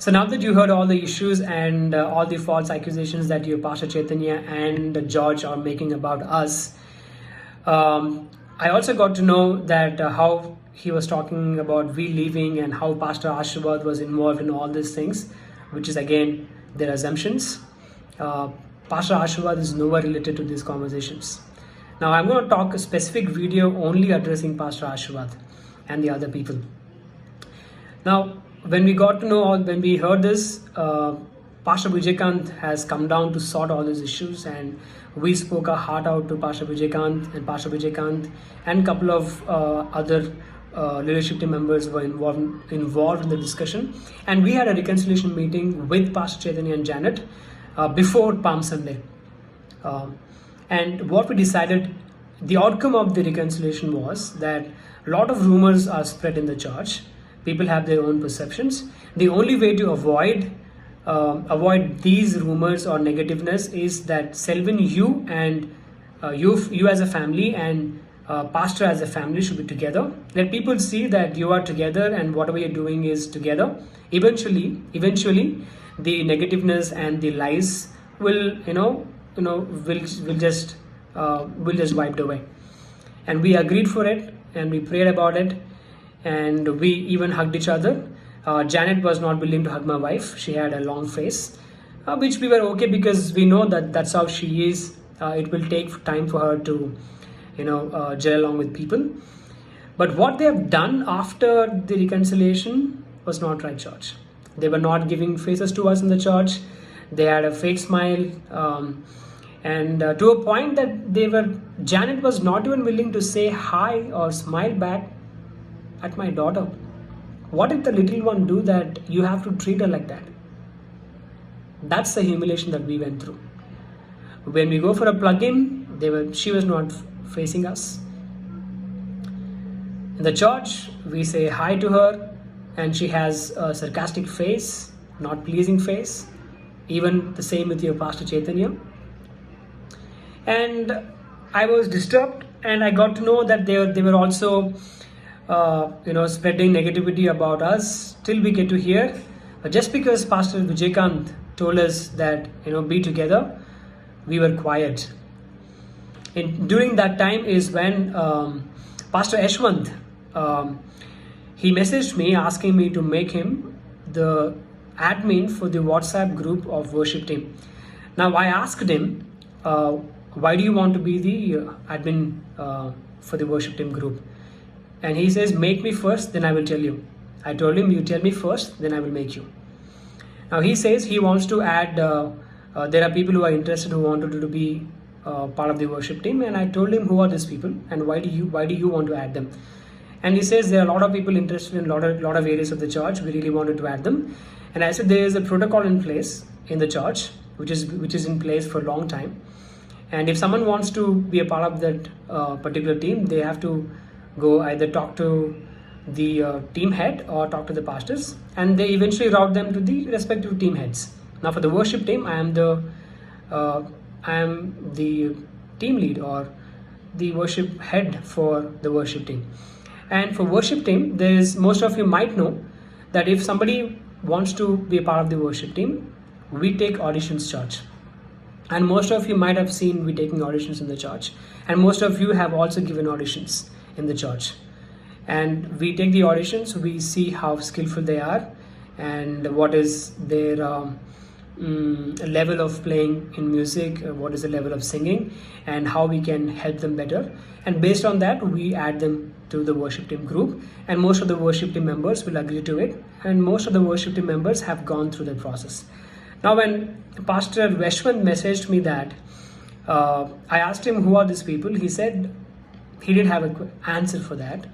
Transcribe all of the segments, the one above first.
So now that you heard all the issues and all the false accusations that your Pastor Chaitanya and George are making about us, I also got to know that how he was talking about we leaving and how Pastor Yashwant was involved in all these things, which is again their assumptions. Pastor Yashwant is nowhere related to these conversations. Now I'm going to talk a specific video only addressing Pastor Yashwant and the other people. Now, when we got to know, or when we heard this, Pastor Vijaykanth has come down to sort all these issues, and we spoke our heart out to Pastor Vijaykanth and a couple of other leadership team members were involved in the discussion, and we had a reconciliation meeting with Pastor Chaitanya and Janet before Palm Sunday. And what we decided, the outcome of the reconciliation was that a lot of rumors are spread in the church. People have their own perceptions. The only way to avoid these rumors or negativeness is that Selvin, you and you as a family and pastor as a family should be together. Let people see that you are together and whatever you're doing is together. Eventually, the negativeness and the lies will just wiped away. And we agreed for it, and we prayed about it, and we even hugged each other. Janet was not willing to hug my wife. She had a long face, which we were okay because we know that that's how she is. It will take time for her to, gel along with people. But what they have done after the reconciliation was not right, church. They were not giving faces to us in the church. They had a fake smile, and to a point that Janet was not even willing to say hi or smile back at my daughter. What if the little one do that? You have to treat her like that. That's the humiliation that we went through. When we go for a plug-in, she was not facing us. In the church, we say hi to her, and she has a sarcastic face, not pleasing face. Even the same with your Pastor Chaitanya. And I was disturbed, and I got to know that they were also spreading negativity about us till we get to hear. Just because Pastor Vijaykanth told us that, be together, we were quiet. And during that time is when Pastor Yashwanth, he messaged me asking me to make him the admin for the WhatsApp group of worship team. Now I asked him, why do you want to be the admin for the worship team group? And he says, make me first, then I will tell you. I told him, you tell me first, then I will make you. Now he says he wants to add, there are people who are interested who wanted to be part of the worship team. And I told him, who are these people and why do you want to add them? And he says, there are a lot of people interested in a lot of areas of the church. We really wanted to add them. And I said, there is a protocol in place in the church, which is in place for a long time. And if someone wants to be a part of that particular team, they have to go either talk to the team head or talk to the pastors, and they eventually route them to the respective team heads. Now for the worship team, I am the team lead or the worship head for the worship team. And for worship team, most of you might know that if somebody wants to be a part of the worship team, we take auditions, church. And most of you might have seen we taking auditions in the church, and most of you have also given auditions in the church. And we take the auditions, we see how skillful they are and what is their level of playing in music, what is the level of singing, and how we can help them better. And based on that, we add them to the worship team group, and most of the worship team members will agree to it, and most of the worship team members have gone through the process. Now when Pastor Yashwant messaged me that, I asked him, who are these people? He said he didn't have an answer for that.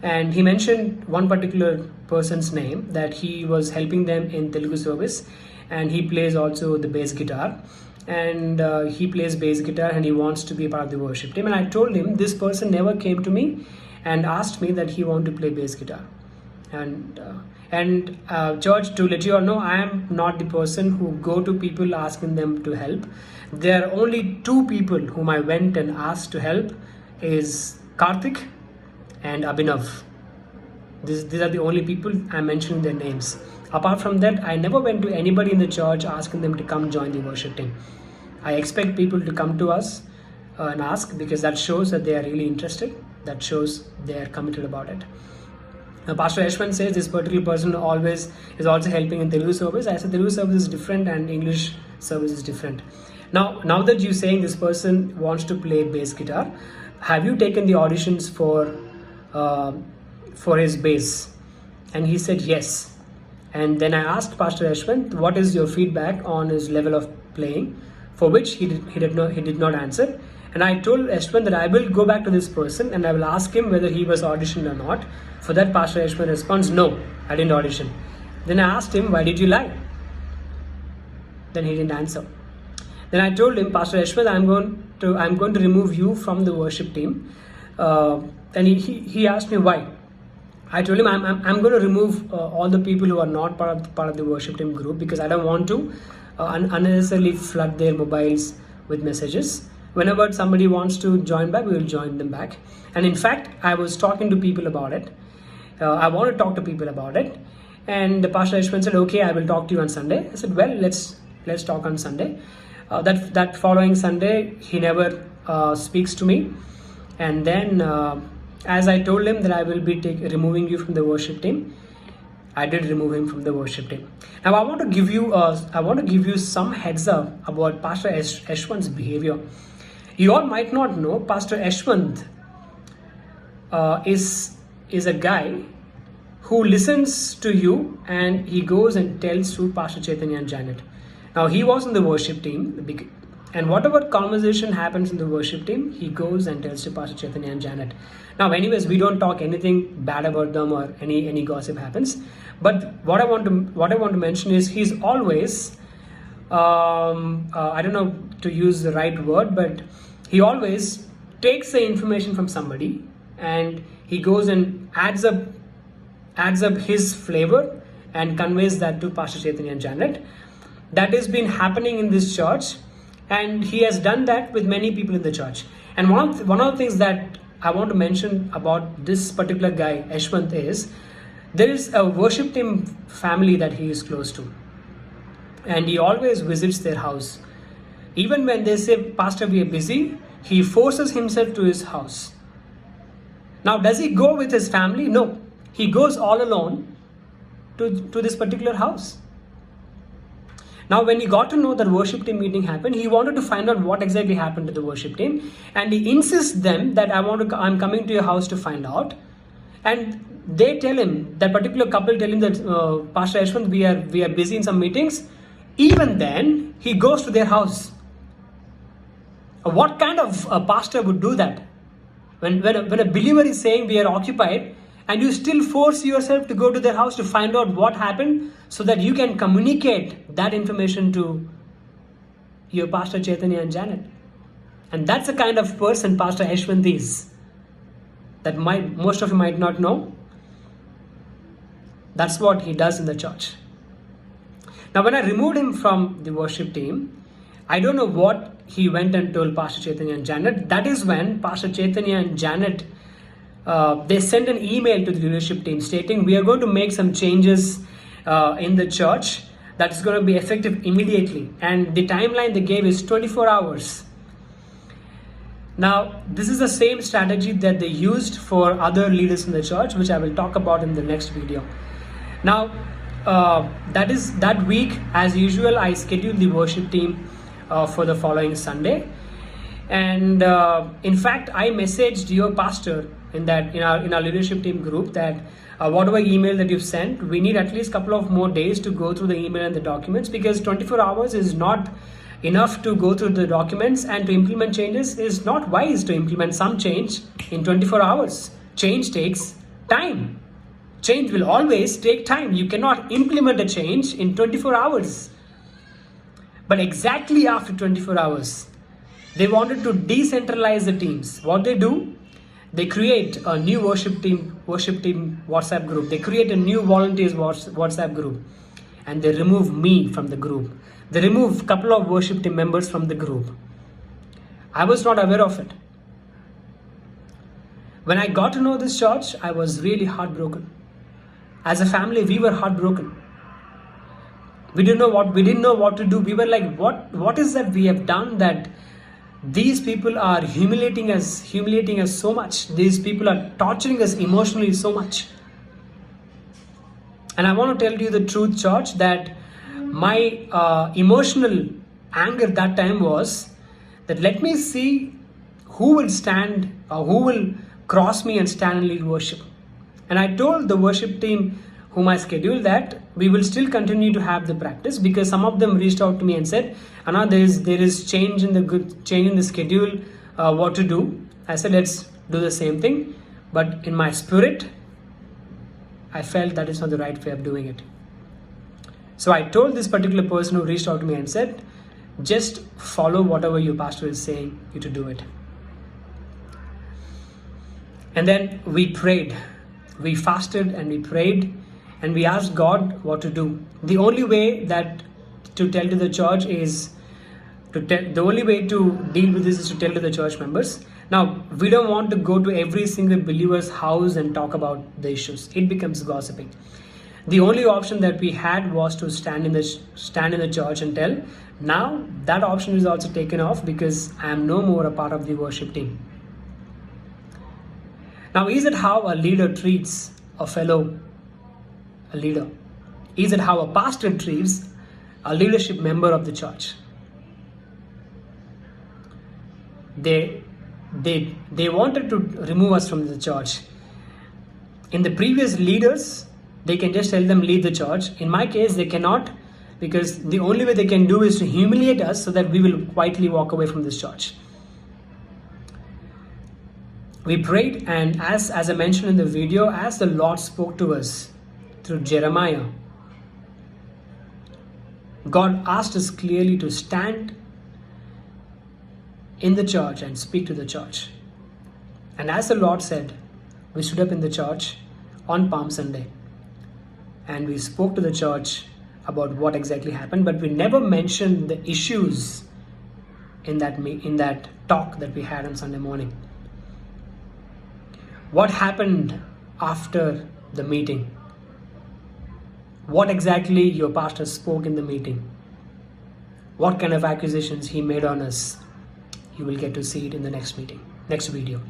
And he mentioned one particular person's name, that he was helping them in Telugu service, and he plays also the bass guitar. And he plays bass guitar and he wants to be a part of the worship team. And I told him, this person never came to me and asked me that he wanted to play bass guitar. And George, to let you all know, I am not the person who go to people asking them to help. There are only two people whom I went and asked to help, is Karthik and Abhinav. These are the only people I'm mentioning their names. Apart from that, I never went to anybody in the church asking them to come join the worship team. I expect people to come to us and ask, because that shows that they are really interested. That shows they are committed about it. Now, Pastor Yashwant says this particular person always is also helping in Telugu service. I said Telugu service is different and English service is different. Now that you're saying this person wants to play bass guitar, have you taken the auditions for his bass? And he said yes. And then I asked Pastor Yashwant, what is your feedback on his level of playing? For which he did not answer. And I told Yashwant that I will go back to this person and I will ask him whether he was auditioned or not. For that, Pastor Yashwant responds, no, I didn't audition. Then I asked him, why did you lie? Then he didn't answer. Then I told him, Pastor Yashwant, I'm going to remove you from the worship team. And he asked me why. I told him I'm going to remove all the people who are not part of the worship team group, because I don't want to unnecessarily flood their mobiles with messages. Whenever somebody wants to join back, we will join them back. And in fact, I was talking to people about it. I want to talk to people about it. And the Pastor Yashwant said, okay, I will talk to you on Sunday. I said, well, let's talk on Sunday. That following Sunday, he never speaks to me. And then as I told him that I will be removing you from the worship team, I did remove him from the worship team. Now I want to give you some heads up about Pastor Yashwant's behavior. You all might not know, Pastor Yashwant is a guy who listens to you and he goes and tells to Pastor Chaitanya and Janet. Now he was in the worship team, and whatever conversation happens in the worship team, he goes and tells to Pastor Chaitanya and Janet. Now anyways, we don't talk anything bad about them or any gossip happens. But what I want to mention is he's always I don't know to use the right word, but he always takes the information from somebody and he goes and adds up his flavor and conveys that to Pastor Chaitanya and Janet. That has been happening in this church, and he has done that with many people in the church. And one of the things that I want to mention about this particular guy, Yashwant, is there is a worship team family that he is close to, and he always visits their house. Even when they say, Pastor, we are busy, he forces himself to his house. Now, does he go with his family? No. He goes all alone to this particular house. Now, when he got to know that worship team meeting happened, he wanted to find out what exactly happened to the worship team, and he insists them that I'm coming to your house to find out. And they tell him, that particular couple tell him that Pastor Yashwant, we are busy in some meetings. Even then, he goes to their house. What kind of a pastor would do that? When a believer is saying we are occupied, and you still force yourself to go to their house to find out what happened so that you can communicate that information to your Pastor Chaitanya and Janet. And that's the kind of person Pastor Yashwant is. That most of you might not know. That's what he does in the church. Now when I removed him from the worship team, I don't know what he went and told Pastor Chaitanya and Janet. That is when Pastor Chaitanya and Janet they sent an email to the leadership team stating we are going to make some changes in the church that's going to be effective immediately, and the timeline they gave is 24 hours. Now this is the same strategy that they used for other leaders in the church, which I will talk about in the next video. Now that week, as usual, I scheduled the worship team for the following Sunday, and in fact I messaged your pastor in our leadership team group that whatever email that you've sent, we need at least a couple of more days to go through the email and the documents, because 24 hours is not enough to go through the documents, and to implement changes is not wise to implement some change in 24 hours. Change takes time. Change will always take time. You cannot implement a change in 24 hours. But exactly after 24 hours, they wanted to decentralize the teams. What they do? They create a new worship team WhatsApp group. They create a new volunteers WhatsApp group, and they remove me from the group. They remove a couple of worship team members from the group. I was not aware of it. When I got to know this church, I was really heartbroken. As a family, we were heartbroken. We didn't know what to do. We were like, what is that we have done that these people are humiliating us so much. These people are torturing us emotionally so much. And I want to tell you the truth, church, that my emotional anger that time was that let me see who will stand or who will cross me and stand and lead worship. And I told the worship team whom I scheduled that we will still continue to have the practice, because some of them reached out to me and said, Anna, there is change in the schedule, what to do. I said, let's do the same thing, but in my spirit I felt that is not the right way of doing it. So I told this particular person who reached out to me and said, just follow whatever your pastor is saying you to do it. And then we prayed, we fasted and we prayed, and we asked God what to do. The only way that to tell to the church is the only way to deal with this is to tell to the church members. Now, we don't want to go to every single believer's house and talk about the issues. It becomes gossiping. The only option that we had was to stand in the church and tell. Now that option is also taken off because I am no more a part of the worship team. Now, is it how a leader treats a leader? Is it how a pastor treats a leadership member of the church? They wanted to remove us from the church. In the previous leaders, they can just tell them lead the church. In my case, they cannot, because the only way they can do is to humiliate us so that we will quietly walk away from this church. We prayed, and as I mentioned in the video, as the Lord spoke to us through Jeremiah, God asked us clearly to stand in the church and speak to the church. And as the Lord said, we stood up in the church on Palm Sunday and we spoke to the church about what exactly happened, but we never mentioned the issues in that talk that we had on Sunday morning. What happened after the meeting? What exactly your pastor spoke in the meeting? What kind of accusations he made on us? You will get to see it in the next video.